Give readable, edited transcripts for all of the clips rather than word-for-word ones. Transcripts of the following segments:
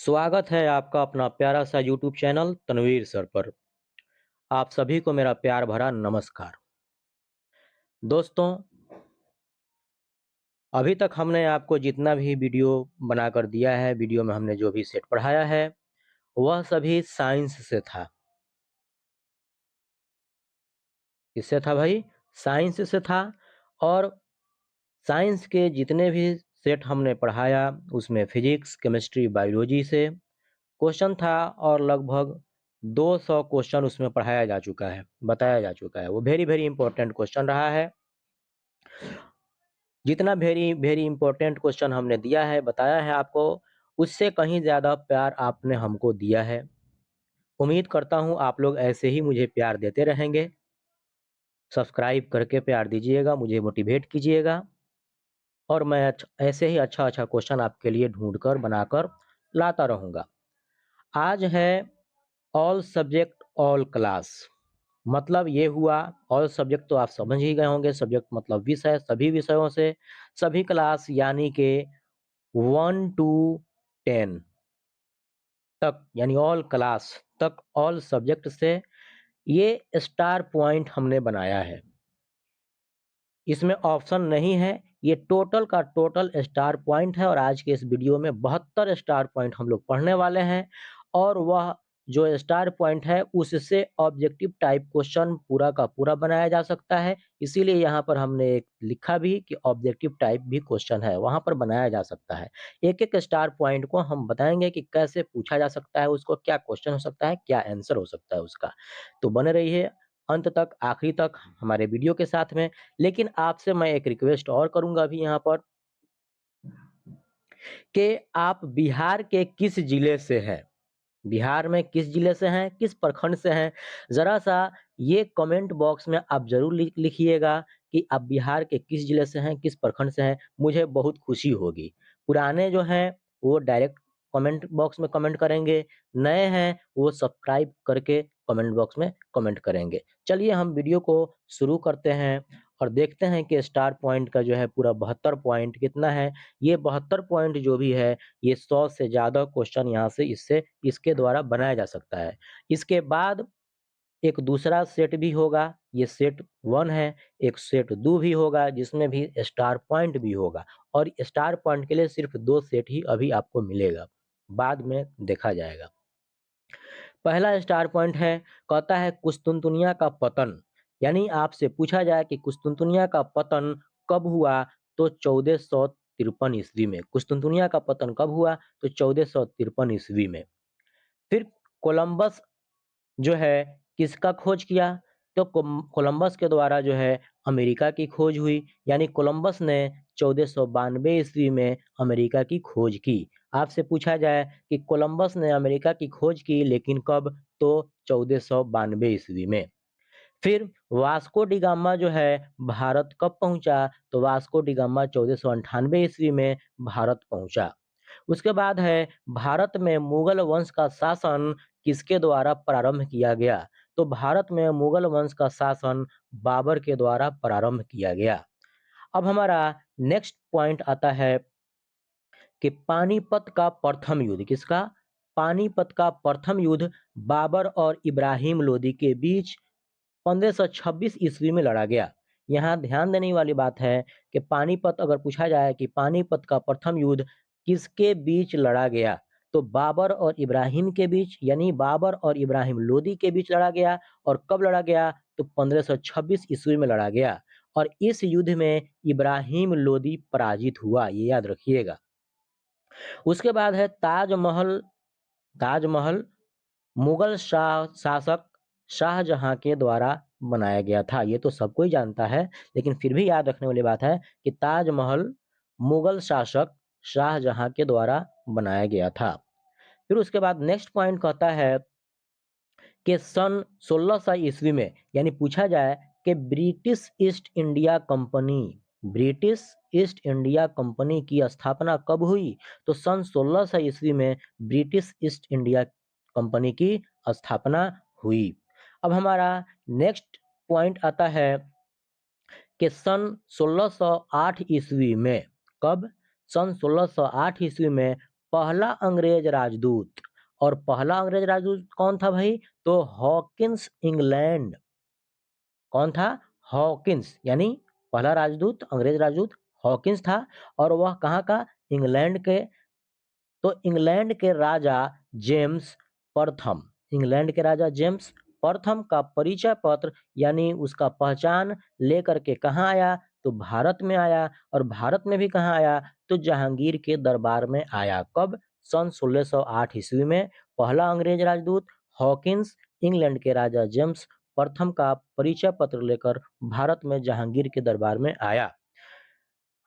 स्वागत है आपका अपना प्यारा सा यूट्यूब चैनल तनवीर सर पर। आप सभी को मेरा प्यार भरा नमस्कार। दोस्तों, अभी तक हमने आपको जितना भी वीडियो बनाकर दिया है, वीडियो में हमने जो भी सेट पढ़ाया है, वह सभी साइंस से था। किससे था भाई? साइंस से था। और साइंस के जितने भी सेट हमने पढ़ाया, उसमें फिजिक्स, केमिस्ट्री, बायोलॉजी से क्वेश्चन था और लगभग 200 क्वेश्चन उसमें पढ़ाया जा चुका है, बताया जा चुका है। वो वेरी वेरी इंपॉर्टेंट क्वेश्चन रहा है। जितना वेरी वेरी इंपॉर्टेंट क्वेश्चन हमने दिया है, बताया है आपको, उससे कहीं ज़्यादा प्यार आपने हमको दिया है। उम्मीद करता हूँ आप लोग ऐसे ही मुझे प्यार देते रहेंगे। सब्सक्राइब करके प्यार दीजिएगा, मुझे मोटिवेट कीजिएगा और मैं ऐसे ही अच्छा क्वेश्चन आपके लिए ढूंढकर बनाकर लाता रहूँगा। आज है ऑल सब्जेक्ट ऑल क्लास। मतलब ये हुआ, ऑल सब्जेक्ट तो आप समझ ही गए होंगे। सब्जेक्ट मतलब विषय, सभी विषयों से सभी क्लास, यानी कि 1 टू 10 तक, यानी ऑल क्लास तक, ऑल सब्जेक्ट से ये स्टार पॉइंट हमने बनाया है। इसमें ऑप्शन नहीं है, ये टोटल का टोटल स्टार पॉइंट है। और आज के इस वीडियो में 72 स्टार पॉइंट हम लोग पढ़ने वाले हैं। और वह जो स्टार पॉइंट है, उससे ऑब्जेक्टिव टाइप क्वेश्चन पूरा का पूरा बनाया जा सकता है। इसीलिए यहाँ पर हमने एक लिखा भी कि ऑब्जेक्टिव टाइप भी क्वेश्चन है, वहाँ पर बनाया जा सकता है। एक एक स्टार पॉइंट को हम बताएंगे कि कैसे पूछा जा सकता है, उसको क्या क्वेश्चन हो सकता है, क्या आंसर हो सकता है उसका। तो बने रहिए अंत तक, आखिरी तक हमारे वीडियो के साथ में। लेकिन आपसे मैं एक रिक्वेस्ट और करूंगा अभी यहाँ पर, कि आप बिहार के किस जिले से हैं? बिहार में किस जिले से हैं, किस प्रखंड से हैं? ज़रा सा ये कमेंट बॉक्स में आप ज़रूर लिखिएगा कि आप बिहार के किस जिले से हैं, किस प्रखंड से हैं। मुझे बहुत खुशी होगी। पुराने जो हैं वो डायरेक्ट कमेंट बॉक्स में कमेंट करेंगे, नए हैं वो सब्सक्राइब करके कमेंट बॉक्स में कमेंट करेंगे। चलिए हम वीडियो को शुरू करते हैं और देखते हैं कि स्टार पॉइंट का जो है पूरा 72 पॉइंट कितना है। ये 72 पॉइंट जो भी है, ये 100 से ज़्यादा क्वेश्चन यहाँ से इसके द्वारा बनाया जा सकता है। इसके बाद एक दूसरा सेट भी होगा, ये सेट 1 है, एक सेट 2 भी होगा जिसमें भी स्टार पॉइंट भी होगा। और स्टार पॉइंट के लिए सिर्फ 2 सेट ही अभी आपको मिलेगा, बाद में देखा जाएगा। पहला स्टार पॉइंट है, कहता है कुस्तुनतुनिया का पतन। यानी आपसे पूछा जाए कि कुस्तुनतुनिया का पतन कब हुआ, तो 1453 ईस्वी में। कुस्तुनतुनिया का पतन कब हुआ, तो 1453 ईस्वी में। फिर कोलंबस जो है किसका खोज किया, तो कोलंबस के द्वारा जो है अमेरिका की खोज हुई। यानी कोलंबस ने 1492 ईस्वी में अमेरिका की खोज की। आपसे पूछा जाए कि कोलंबस ने अमेरिका की खोज की लेकिन कब, तो 1492 ईस्वी में। फिर वास्को डी गामा जो है भारत कब पहुंचा, तो वास्को डी गामा 1498 ईस्वी में भारत पहुंचा। उसके बाद है भारत में मुगल वंश का शासन किसके द्वारा प्रारंभ किया गया, तो भारत में मुगल वंश का शासन बाबर के द्वारा प्रारंभ किया गया। अब हमारा नेक्स्ट पॉइंट आता है कि पानीपत का प्रथम युद्ध किसका, पानीपत का प्रथम युद्ध बाबर और इब्राहिम लोदी के बीच 1526 ईस्वी में लड़ा गया। यहाँ ध्यान देने वाली बात है कि पानीपत, अगर पूछा जाए कि पानीपत का प्रथम युद्ध किसके बीच लड़ा गया, तो बाबर और इब्राहिम के बीच, यानी बाबर और इब्राहिम लोदी के बीच लड़ा गया। और कब लड़ा गया, तो 1526 ईस्वी में लड़ा गया। और इस युद्ध में इब्राहिम लोदी पराजित हुआ, ये याद रखिएगा। उसके बाद है ताजमहल। ताजमहल मुगल शासक शाहजहां के द्वारा बनाया गया था। ये तो सबको ही जानता है, लेकिन फिर भी याद रखने वाली बात है कि ताजमहल मुगल शासक शाहजहां के द्वारा बनाया गया था। फिर उसके बाद नेक्स्ट पॉइंट कहता है कि सन 1600 ईस्वी में, यानी पूछा जाए कि British east India company, British east India company की स्थापना कब हुई, तो सन 1600 ईस्वी में ब्रिटिश ईस्ट इंडिया कंपनी की स्थापना हुई। अब हमारा नेक्स्ट पॉइंट आता है कि सन 1608 ईस्वी में, कब, सन 1608 ईस्वी में पहला अंग्रेज राजदूत। और पहला अंग्रेज राजदूत कौन था भाई? तो हॉकिंस इंग्लैंड। कौन था? हॉकिंस, यानी पहला राजदूत, अंग्रेज राजदूत हॉकिंस था। और वह कहाँ का? इंग्लैंड के। तो इंग्लैंड के राजा जेम्स प्रथम, इंग्लैंड के राजा जेम्स प्रथम का परिचय पत्र यानी उसका पहचान लेकर के कहाँ आया? तो भारत में आया। और भारत में भी कहाँ आया? तो जहांगीर के दरबार में आया। कब? सन 1608 ईस्वी में पहला अंग्रेज राजदूत हॉकिंस इंग्लैंड के राजा जेम्स प्रथम का परिचय पत्र लेकर भारत में जहांगीर के दरबार में आया।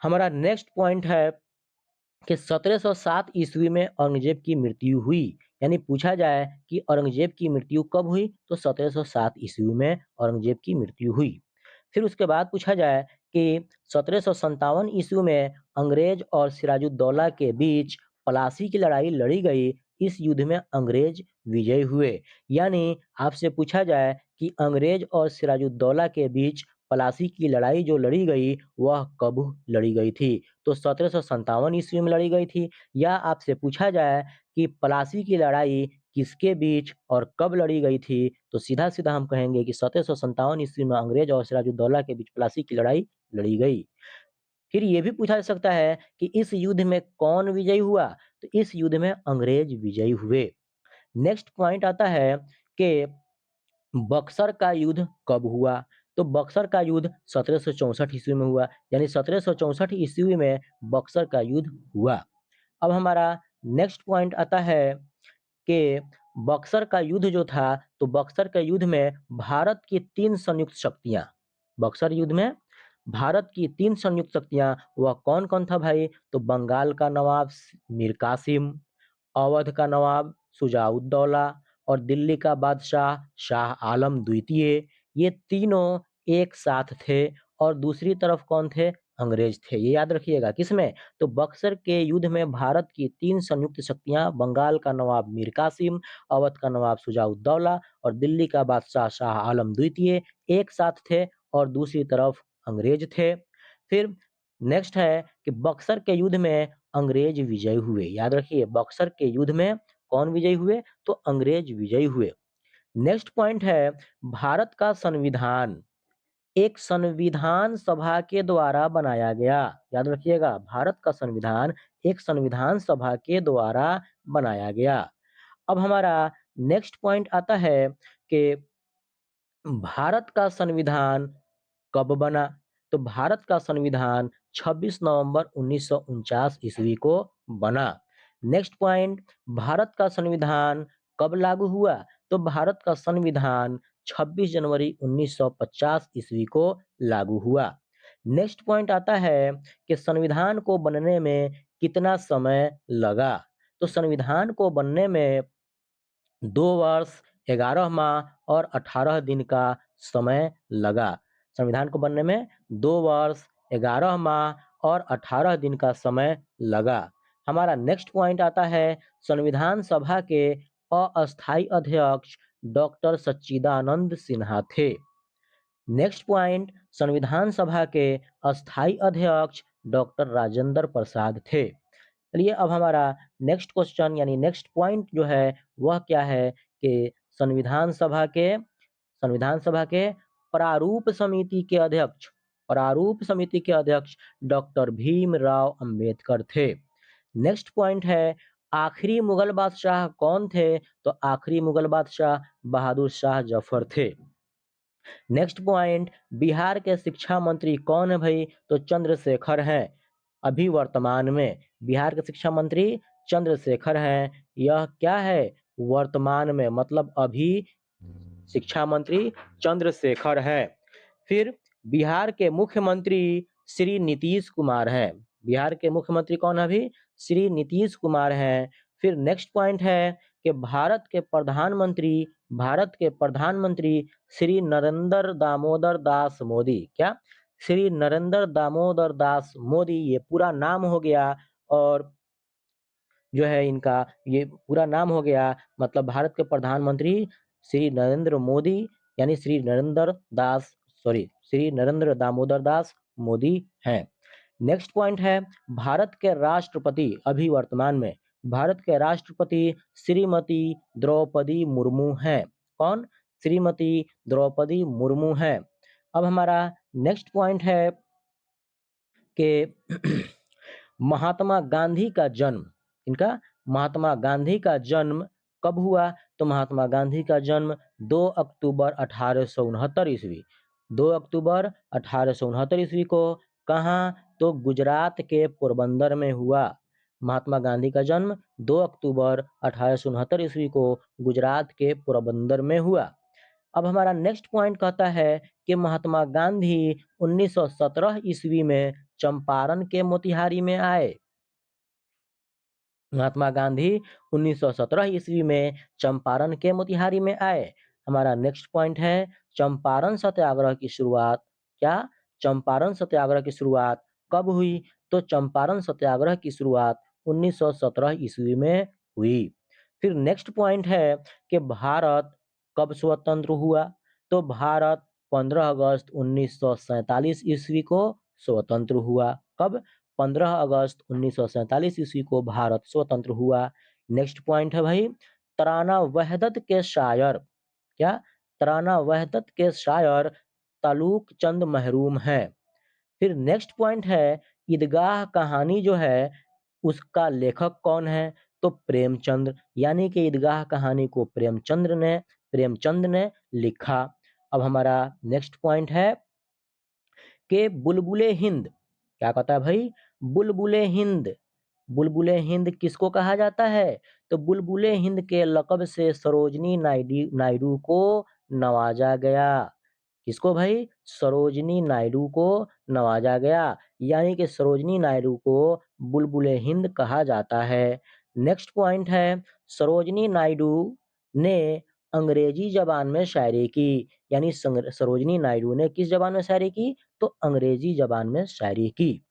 हमारा नेक्स्ट पॉइंट है कि 1707 ईस्वी में औरंगजेब की मृत्यु हुई। यानी पूछा जाए कि औरंगजेब की मृत्यु कब हुई? तो 1707 ईस्वी में औरंगजेब की मृत्यु हुई। फिर उसके बाद पूछा जाए कि 1757 ईस्वी में अंग्रेज और सिराजुद्दौला के बीच पलासी की लड़ाई लड़ी गई। इस युद्ध में अंग्रेज विजयी हुए। यानी आपसे पूछा जाए कि अंग्रेज और सिराजुद्दौला के बीच पलासी की लड़ाई जो लड़ी गई वह कब लड़ी गई थी? तो 1757 ईस्वी में लड़ी गई थी। या आपसे पूछा जाए कि पलासी की लड़ाई किसके बीच और कब लड़ी गई थी? तो सीधा-सीधा हम कहेंगे कि 1757 ईस्वी में अंग्रेज और सिराजुद्दौला के बीच प्लासी की लड़ाई लड़ी गई। फिर ये भी पूछा जा सकता है कि इस युद्ध में कौन विजयी हुआ? तो इस युद्ध में अंग्रेज विजयी हुए। नेक्स्ट पॉइंट आता है कि बक्सर का युद्ध कब हुआ? तो बक्सर का युद्ध 1764 ईस्वी में हुआ। यानी 1764 ईस्वी में बक्सर का युद्ध हुआ। अब हमारा नेक्स्ट पॉइंट आता है कि बक्सर का युद्ध जो था, तो बक्सर के युद्ध में भारत की 3 संयुक्त शक्तियाँ, बक्सर युद्ध में भारत की 3 संयुक्त शक्तियाँ, वह कौन-कौन था भाई? तो बंगाल का नवाब मीर कासिम, अवध का नवाब शुजा-उद-दौला और दिल्ली का बादशाह शाह आलम द्वितीय। ये तीनों एक साथ थे। और दूसरी तरफ कौन थे? अंग्रेज थे। ये याद रखिएगा। किसमें? तो बक्सर के युद्ध में भारत की 3 संयुक्त शक्तियाँ बंगाल का नवाब मीर कासिम, अवध का नवाब शुजा-उद-दौला और दिल्ली का बादशाह शाह आलम द्वितीय एक साथ थे और दूसरी तरफ अंग्रेज थे। फिर नेक्स्ट है कि बक्सर के युद्ध में अंग्रेज विजयी हुए। याद रखिए, बक्सर के युद्ध में कौन विजयी हुए? तो अंग्रेज विजयी हुए। नेक्स्ट पॉइंट है भारत का संविधान एक संविधान सभा के द्वारा बनाया गया। याद रखिएगा, भारत का संविधान एक संविधान सभा के द्वारा बनाया गया। अब हमारा नेक्स्ट पॉइंट आता है कि भारत का संविधान कब बना? तो भारत का संविधान 26 नवंबर 1949 ईस्वी को बना। नेक्स्ट पॉइंट, भारत का संविधान कब लागू हुआ? तो भारत का संविधान 26 जनवरी 1950 ईस्वी को लागू हुआ। नेक्स्ट पॉइंट आता है कि संविधान को बनने में कितना समय लगा? तो संविधान को बनने में 2 वर्ष, 11 माह और 18 दिन का समय लगा। संविधान को बनने में 2 वर्ष, 11 माह और 18 दिन का समय लगा। हमारा नेक्स्ट पॉइंट आता है संविधान सभा के अस्थायी अध्यक्ष डॉक्टर सच्चिदानंद सिन्हा थे। नेक्स्ट पॉइंट, संविधान सभा के अस्थायी अध्यक्ष डॉक्टर राजेंद्र प्रसाद थे। चलिए अब हमारा नेक्स्ट क्वेश्चन यानी नेक्स्ट पॉइंट जो है वह क्या है कि संविधान सभा के प्रारूप समिति के अध्यक्ष डॉक्टर भीमराव अंबेडकर थे। नेक्स्ट पॉइंट है आखिरी मुगल बादशाह कौन थे? तो आखिरी मुगल बादशाह बहादुर शाह जफर थे। नेक्स्ट पॉइंट, बिहार के शिक्षा मंत्री कौन है भाई? तो चंद्रशेखर हैं। अभी वर्तमान में बिहार के शिक्षा मंत्री चंद्रशेखर हैं। यह क्या है? वर्तमान में, मतलब अभी शिक्षा मंत्री चंद्रशेखर हैं। फिर बिहार के मुख्यमंत्री श्री नीतीश कुमार हैं। बिहार के मुख्यमंत्री कौन है अभी? श्री नीतीश कुमार हैं। फिर नेक्स्ट पॉइंट है कि भारत के प्रधानमंत्री श्री नरेंद्र दामोदर दास मोदी। क्या? श्री नरेंद्र दामोदर दास मोदी, ये पूरा नाम हो गया। और जो है इनका ये पूरा नाम हो गया, मतलब भारत के प्रधानमंत्री श्री नरेंद्र मोदी यानी श्री नरेंद्र दामोदर दास मोदी हैं। नेक्स्ट पॉइंट है भारत के राष्ट्रपति अभी वर्तमान में भारत के राष्ट्रपति श्रीमती द्रौपदी मुर्मू हैं। कौन? श्रीमती द्रौपदी मुर्मू हैं। अब हमारा नेक्स्ट पॉइंट है कि महात्मा गांधी का जन्म, इनका महात्मा गांधी का जन्म कब हुआ? तो महात्मा गांधी का जन्म 2 अक्टूबर 1869 ईस्वी, 2 अक्टूबर 1869 ईस्वी को कहाँ? तो गुजरात के पोरबंदर में हुआ। महात्मा गांधी का जन्म 2 अक्टूबर 1869 ईस्वी को गुजरात के पोरबंदर में हुआ। अब हमारा नेक्स्ट पॉइंट कहता है कि महात्मा गांधी 1917 ईस्वी में चंपारण के मोतिहारी में आए। महात्मा गांधी 1917 ईस्वी में चंपारण के मोतिहारी में आए। हमारा नेक्स्ट पॉइंट है चंपारण सत्याग्रह की शुरुआत। क्या? चंपारण सत्याग्रह की शुरुआत कब हुई? तो चंपारण सत्याग्रह की शुरुआत 1917 ईस्वी में हुई। फिर नेक्स्ट पॉइंट है कि भारत कब स्वतंत्र हुआ? तो भारत 15 अगस्त 1947 ईस्वी को स्वतंत्र हुआ। कब? 15 अगस्त 1947 ईस्वी को भारत स्वतंत्र हुआ। नेक्स्ट पॉइंट है भाई तराना वहदत के शायर। क्या? तराना वहदत के शायर तालुक चंद महरूम हैं। फिर नेक्स्ट पॉइंट है ईदगाह कहानी जो है उसका लेखक कौन है? तो प्रेमचंद, यानी कि ईदगाह कहानी को प्रेमचंद ने लिखा। अब हमारा नेक्स्ट पॉइंट है कि बुलबुले हिंद, क्या कहता है भाई? बुलबुले हिंद, बुलबुले हिंद किसको कहा जाता है? तो बुलबुले हिंद के लक़ब से सरोजिनी नायडू को नवाजा गया। किसको भाई? सरोजिनी नायडू को नवाजा गया, यानी कि सरोजिनी नायडू को बुलबुले हिंद कहा जाता है। नेक्स्ट पॉइंट है सरोजिनी नायडू ने अंग्रेजी जबान में शायरी की, यानी सरोजिनी नायडू ने किस जबान में शायरी की? तो अंग्रेजी जबान में शायरी की।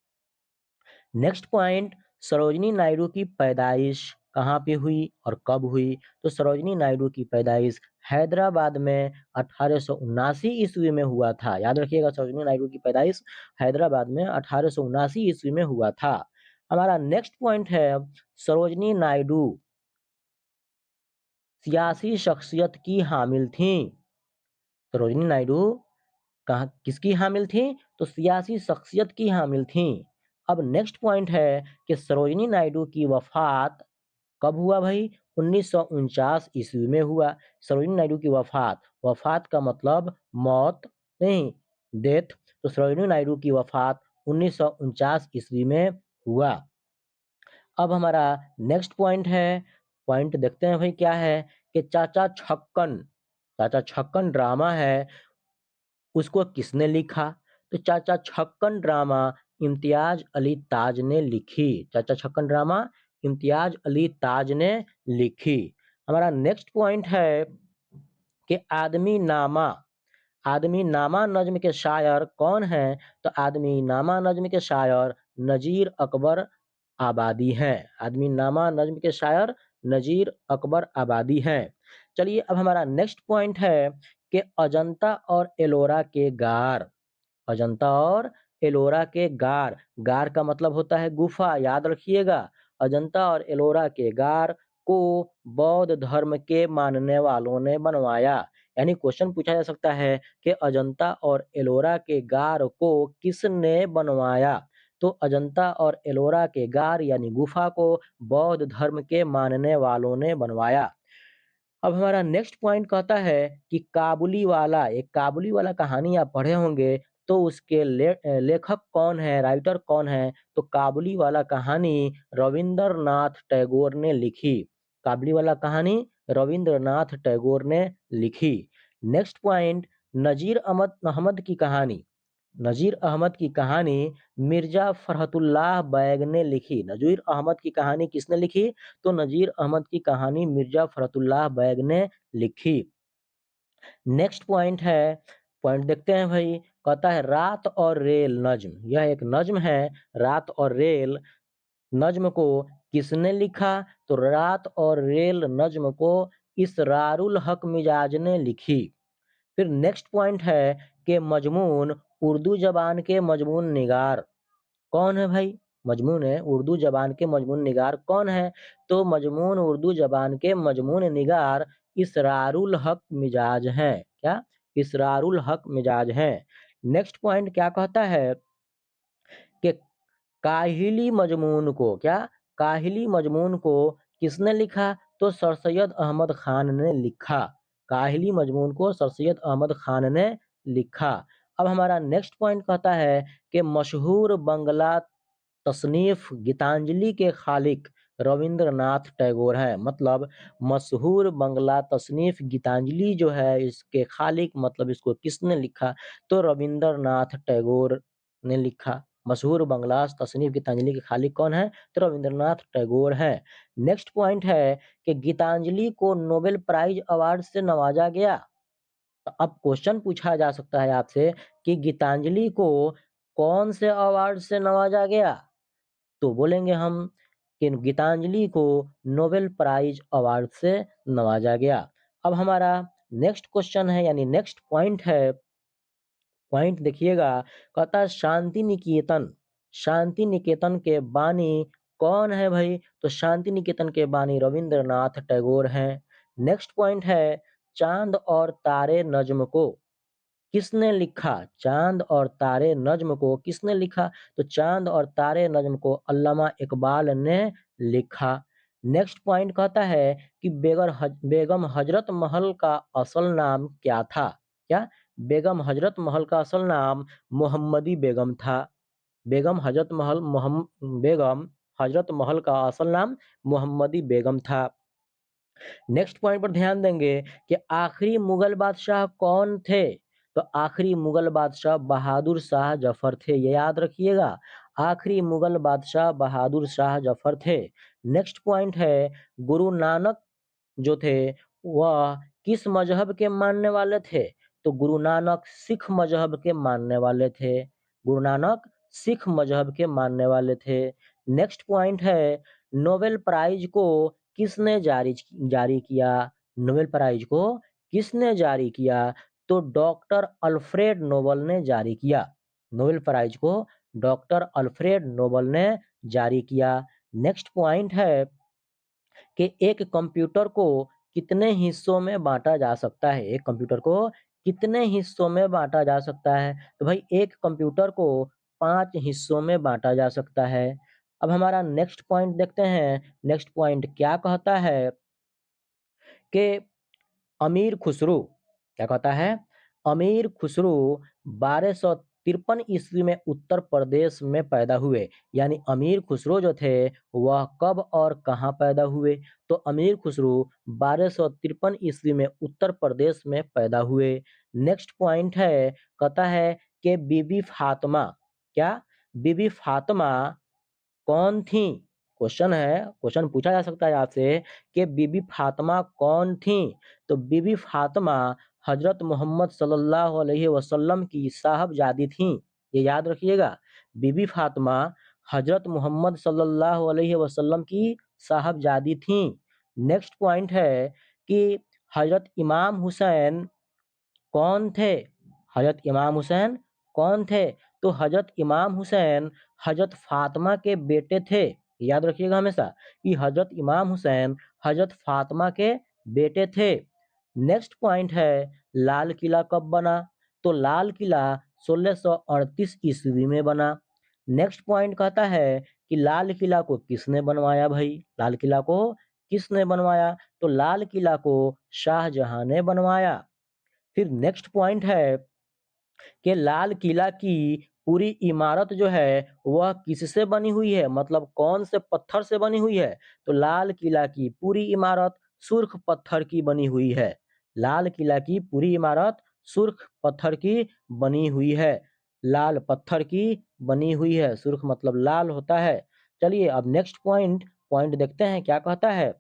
नेक्स्ट पॉइंट सरोजिनी नायडू की पैदाइश कहाँ पे हुई और कब हुई? तो सरोजिनी नायडू की पैदाइश हैदराबाद में 1879 ईस्वी में हुआ था। याद रखिएगा सरोजिनी नायडू की पैदाइश हैदराबाद में 1879 ईस्वी में हुआ था। हमारा नेक्स्ट पॉइंट है सरोजिनी नायडू सियासी शख्सियत की हामिल थी। सरोजिनी नायडू कहाँ किसकी हामिल थी? तो सियासी शख्सियत की हामिल थी। अब नेक्स्ट पॉइंट है कि सरोजिनी नायडू की वफात कब हुआ भाई? 1949 ईस्वी में हुआ। सरोजिनी नायडू की वफात, वफात का मतलब मौत नहीं, डेथ। तो सरोजिनी नायडू की वफात 1949 ईस्वी में हुआ। अब हमारा नेक्स्ट पॉइंट है, पॉइंट देखते हैं भाई क्या है कि चाचा छक्कन ड्रामा है उसको किसने लिखा? तो चाचा छक्कन ड्रामा इम्तियाज अली ताज ने लिखी। चाचा छक्कन ड्रामा इम्तियाज अली ताज ने लिखी। हमारा नेक्स्ट पॉइंट है कि आदमी नामा नज्म के शायर कौन हैं? तो आदमी नामा नज्म के शायर नजीर अकबर आबादी हैं। आदमी नामा नज्म के शायर नजीर अकबर आबादी हैं। चलिए अब हमारा नेक्स्ट पॉइंट है कि अजंता और एलोरा के गार, अजंता और एलोरा के गार, गार का मतलब होता है गुफा, याद रखिएगा। अजंता और एलोरा के गार को बौद्ध धर्म के मानने वालों ने बनवाया। यानी क्वेश्चन पूछा जा सकता है कि अजंता और एलोरा के गार को किसने बनवाया? तो अजंता और एलोरा के गार यानी गुफा को बौद्ध धर्म के मानने वालों ने बनवाया। अब हमारा नेक्स्ट पॉइंट कहता है कि काबुली वाला, एक काबुली वाला कहानी आप पढ़े होंगे तो उसके लेखक कौन है, राइटर कौन है? तो काबुली वाला कहानी रविंद्रनाथ टैगोर ने लिखी। काबुली वाला कहानी रविंद्रनाथ टैगोर ने लिखी। नेक्स्ट पॉइंट नजीर अहमद की कहानी, नजीर अहमद की कहानी मिर्जा फरहतुल्लाह बैग ने लिखी। नजीर अहमद की कहानी किसने लिखी? तो नजीर अहमद की कहानी मिर्जा फरहतुल्लाह बैग ने लिखी। नेक्स्ट पॉइंट है, पॉइंट देखते हैं भाई, कहता है रात और रेल नज्म, यह एक नज्म है। रात और रेल नज्म को किसने लिखा? तो रात और रेल नज्म को इसरारुल हक मिजाज ने लिखी। फिर नेक्स्ट पॉइंट है कि मजमून, उर्दू जबान के मजमून निगार कौन है भाई? मजमून उर्दू ज़बान के मजमून निगार कौन है? तो मजमून उर्दू ज़बान के मजमून निगार इसरारुल हक मिजाज हैं। क्या? इसरारुल हक मिजाज हैं। नेक्स्ट पॉइंट क्या कहता है कि काहिली मजमून को क्या? काहिली मजमून को किसने लिखा? तो सर सैयद अहमद खान ने लिखा। काहिली मजमून को सर सैयद अहमद खान ने लिखा। अब हमारा नेक्स्ट पॉइंट कहता है कि मशहूर बंगला तसनीफ गीतांजलि के खालिक रविंद्रनाथ टैगोर हैं। मतलब मशहूर बंगला तसनीफ गीतांजलि जो है इसके खालिक मतलब इसको किसने लिखा? तो रविंद्रनाथ टैगोर ने लिखा। मशहूर बंगला तसनीफ गीतांजलि के खालिक कौन है? तो रविंद्रनाथ टैगोर हैं। नेक्स्ट पॉइंट है कि गीतांजलि को नोबेल प्राइज अवार्ड से नवाजा गया। तो अब क्वेश्चन पूछा जा सकता है आपसे कि गीतांजलि को कौन से अवार्ड से नवाजा गया? तो बोलेंगे हम कि गीतांजलि को नोबेल प्राइज अवार्ड से नवाजा गया। अब हमारा नेक्स्ट क्वेश्चन है यानी नेक्स्ट पॉइंट है, पॉइंट देखिएगा, कहता है शांति निकेतन। शांति निकेतन के बानी कौन है भाई? तो शांति निकेतन के बानी रविंद्रनाथ टैगोर हैं। नेक्स्ट पॉइंट है चांद और तारे नज्म को किसने लिखा? चांद और तारे नज्म को किसने लिखा? तो चांद और तारे नज्म को अल्लामा इकबाल ने लिखा। नेक्स्ट पॉइंट कहता है कि बेगम हजरत महल का असल नाम क्या था? क्या? बेगम हजरत महल का असल नाम मोहम्मदी बेगम था। बेगम हजरत महल का असल नाम मोहम्मदी बेगम था। नेक्स्ट पॉइंट पर ध्यान देंगे कि आखिरी मुगल बादशाह कौन थे? तो आखिरी मुगल बादशाह बहादुर शाह जफर थे। ये याद रखिएगा, आखिरी मुगल बादशाह बहादुर शाह जफर थे। नेक्स्ट पॉइंट है गुरु नानक जो थे वह किस मजहब के मानने वाले थे? तो गुरु नानक सिख मजहब के मानने वाले थे। गुरु नानक सिख मजहब के मानने वाले थे। नेक्स्ट पॉइंट है नोबेल प्राइज को किसने जारी किया? नोबेल प्राइज को किसने जारी किया? तो डॉक्टर अल्फ्रेड नोबल ने जारी किया। नोबेल प्राइज को डॉक्टर अल्फ्रेड नोबल ने जारी किया। नेक्स्ट पॉइंट है कि एक कंप्यूटर को कितने हिस्सों में बांटा जा सकता है? एक कंप्यूटर को कितने हिस्सों में बांटा जा सकता है? तो भाई एक कंप्यूटर को 5 हिस्सों में बांटा जा सकता है। अब हमारा नेक्स्ट पॉइंट देखते हैं। नेक्स्ट पॉइंट क्या कहता है कि अमीर खुसरो क्या कहता है? अमीर खुसरो 1253 ईस्वी में उत्तर प्रदेश में पैदा हुए। यानी अमीर खुसरो जो थे वह कब और कहाँ पैदा हुए? तो अमीर खुसरो 1253 ईस्वी में उत्तर प्रदेश में पैदा हुए। नेक्स्ट पॉइंट है, कहता है कि बीबी फातिमा क्या? बीबी फातिमा कौन थी? क्वेश्चन है, क्वेश्चन पूछा जा सकता है आपसे कि बीबी फातिमा कौन थी? तो बीबी फातिमा हजरत मोहम्मद सल्लल्लाहु अलैहि वसल्लम की साहबजादी थी। ये याद रखिएगा, बीबी फातिमा हजरत मोहम्मद सल्लल्लाहु अलैहि वसल्लम की साहबजादी थी। नेक्स्ट पॉइंट है कि हजरत इमाम हुसैन कौन थे? हजरत इमाम हुसैन कौन थे? तो हजरत इमाम हुसैन हजरत फातिमा के बेटे थे। याद रखिएगा हमेशा कि हजरत इमाम हुसैन हजरत फातिमा के बेटे थे। नेक्स्ट पॉइंट है लाल किला कब बना? तो लाल किला 1638 ईस्वी में बना। नेक्स्ट पॉइंट कहता है कि लाल किला को किसने बनवाया भाई? लाल किला को किसने बनवाया? तो लाल किला को शाहजहां ने बनवाया। फिर नेक्स्ट पॉइंट है कि लाल किला की पूरी इमारत जो है वह किससे बनी हुई है? मतलब कौन से पत्थर से बनी हुई है? तो लाल किला की पूरी इमारत सुर्ख पत्थर की बनी हुई है। लाल किला की पूरी इमारत सुर्ख पत्थर की बनी हुई है। लाल पत्थर की बनी हुई है। सुर्ख मतलब लाल होता है। चलिए अब नेक्स्ट पॉइंट पॉइंट देखते हैं क्या कहता है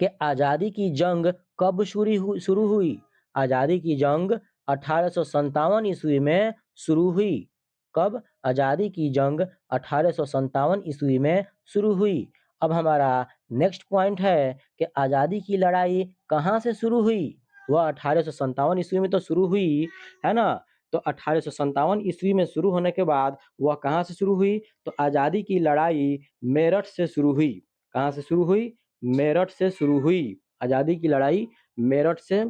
कि आज़ादी की जंग कब शुरू हुई? आज़ादी की जंग 1857 ईस्वी में शुरू हुई। कब? आज़ादी की जंग 1857 ईस्वी में शुरू हुई। अब हमारा नेक्स्ट पॉइंट है कि आज़ादी की लड़ाई कहाँ से शुरू हुई? वह 1857 ईस्वी में तो शुरू हुई, है ना? तो 1857 ईस्वी में शुरू होने के बाद वह कहाँ से शुरू हुई? तो आज़ादी की लड़ाई मेरठ से शुरू हुई। कहाँ से शुरू हुई? मेरठ से शुरू हुई। आज़ादी की लड़ाई मेरठ से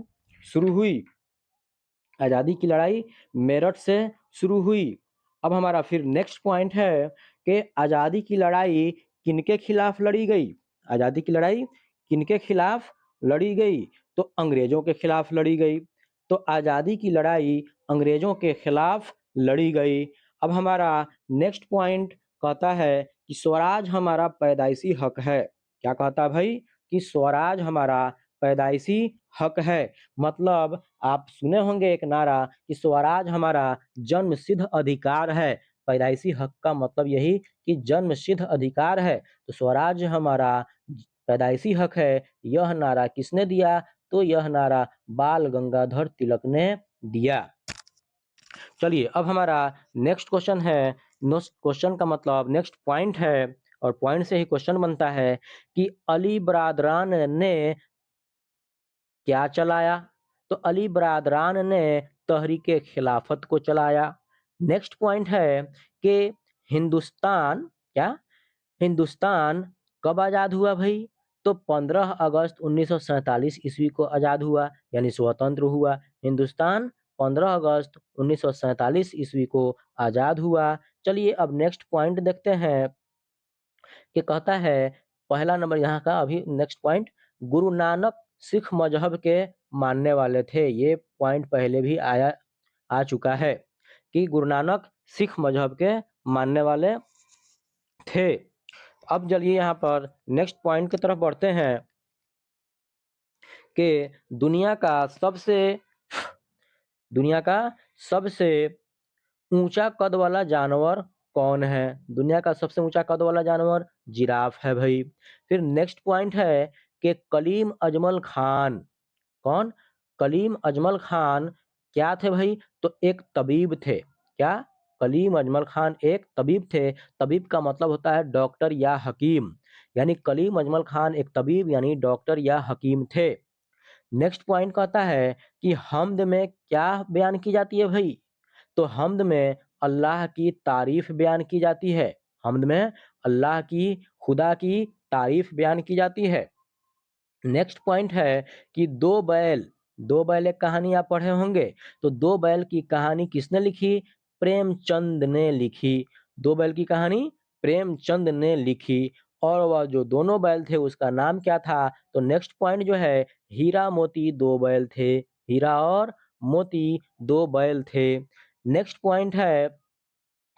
शुरू हुई। आज़ादी की लड़ाई मेरठ से शुरू हुई। अब हमारा फिर नेक्स्ट पॉइंट है कि आज़ादी की लड़ाई किनके खिलाफ लड़ी गई? आज़ादी की लड़ाई किनके खिलाफ लड़ी गई? तो अंग्रेजों के खिलाफ लड़ी गई। तो आज़ादी की लड़ाई अंग्रेजों के खिलाफ लड़ी गई। अब हमारा नेक्स्ट पॉइंट कहता है कि स्वराज हमारा पैदाइशी हक है। क्या कहता है भाई? कि स्वराज हमारा पैदाइशी हक है। मतलब आप सुने होंगे एक नारा कि स्वराज हमारा जन्मसिद्ध अधिकार है। पैदाइशी हक का मतलब यही कि जन्मसिद्ध अधिकार है। तो स्वराज हमारा पैदाइशी हक है। यह नारा किसने दिया? तो यह नारा बाल गंगाधर तिलक ने दिया। चलिए अब हमारा नेक्स्ट क्वेश्चन है। नेक्स्ट क्वेश्चन का मतलब नेक्स्ट पॉइंट है और पॉइंट से ही क्वेश्चन बनता है कि अली बरादरान ने क्या चलाया? तो अली बरादरान ने तहरीके खिलाफत को चलाया। नेक्स्ट पॉइंट है कि हिंदुस्तान क्या? हिंदुस्तान कब आज़ाद हुआ भाई? तो 15 अगस्त 1947 ईस्वी को आज़ाद हुआ, यानी स्वतंत्र हुआ। हिंदुस्तान 15 अगस्त 1947 ईस्वी को आज़ाद हुआ। चलिए अब नेक्स्ट पॉइंट देखते हैं कि कहता है पहला नंबर यहाँ का अभी नेक्स्ट पॉइंट, गुरु नानक सिख मजहब के मानने वाले थे। ये पॉइंट पहले भी आ चुका है कि गुरु नानक सिख मजहब के मानने वाले थे। अब चलिए यहाँ पर नेक्स्ट पॉइंट की तरफ बढ़ते हैं कि दुनिया का सबसे ऊंचा कद वाला जानवर कौन है? दुनिया का सबसे ऊंचा कद वाला जानवर जिराफ है भाई। फिर नेक्स्ट पॉइंट है कि कलीम अजमल खान कौन? कलीम अजमल खान क्या थे भाई? तो एक तबीब थे। क्या? कलीम अजमल खान एक तबीब थे। तबीब का मतलब होता है डॉक्टर या हकीम, यानी कलीम अजमल खान एक तबीब यानी डॉक्टर या हकीम थे। नेक्स्ट पॉइंट कहता है कि हम्द में क्या बयान की जाती है भाई? तो हम्द में अल्लाह की तारीफ बयान की जाती है। हम्द में अल्लाह की, खुदा की तारीफ बयान की जाती है। नेक्स्ट पॉइंट है कि दो बैल एक कहानी आप पढ़े होंगे। तो दो बैल की कहानी किसने लिखी? प्रेमचंद ने लिखी। दो बैल की कहानी प्रेमचंद ने लिखी। और वह जो दोनों बैल थे उसका नाम क्या था? तो नेक्स्ट पॉइंट जो है, हीरा मोती दो बैल थे। हीरा और मोती दो बैल थे। नेक्स्ट पॉइंट है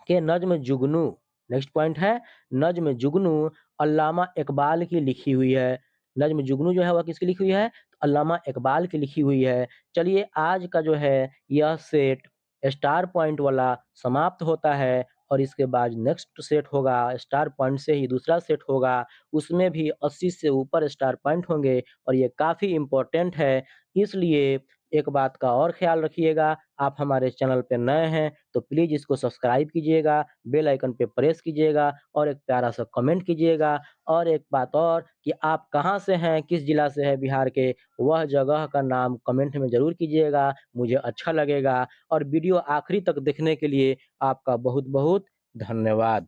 कि नज्म जुगनू। नेक्स्ट पॉइंट है नज्म जुगनू अल्लामा इकबाल की लिखी हुई है। नज्म जुगनू जो है वह किसकी लिखी हुई है? तो अल्लामा इकबाल की लिखी हुई है। चलिए आज का जो है यह सेट स्टार पॉइंट वाला समाप्त होता है और इसके बाद नेक्स्ट सेट होगा स्टार पॉइंट से ही दूसरा सेट होगा। उसमें भी 80 से ऊपर स्टार पॉइंट होंगे और ये काफ़ी इम्पोर्टेंट है। इसलिए एक बात का और ख़्याल रखिएगा, आप हमारे चैनल पे नए हैं तो प्लीज़ इसको सब्सक्राइब कीजिएगा, बेल आइकन पे प्रेस कीजिएगा और एक प्यारा सा कमेंट कीजिएगा। और एक बात और कि आप कहाँ से हैं, किस जिला से हैं बिहार के, वह जगह का नाम कमेंट में ज़रूर कीजिएगा, मुझे अच्छा लगेगा। और वीडियो आखिरी तक देखने के लिए आपका बहुत-बहुत धन्यवाद।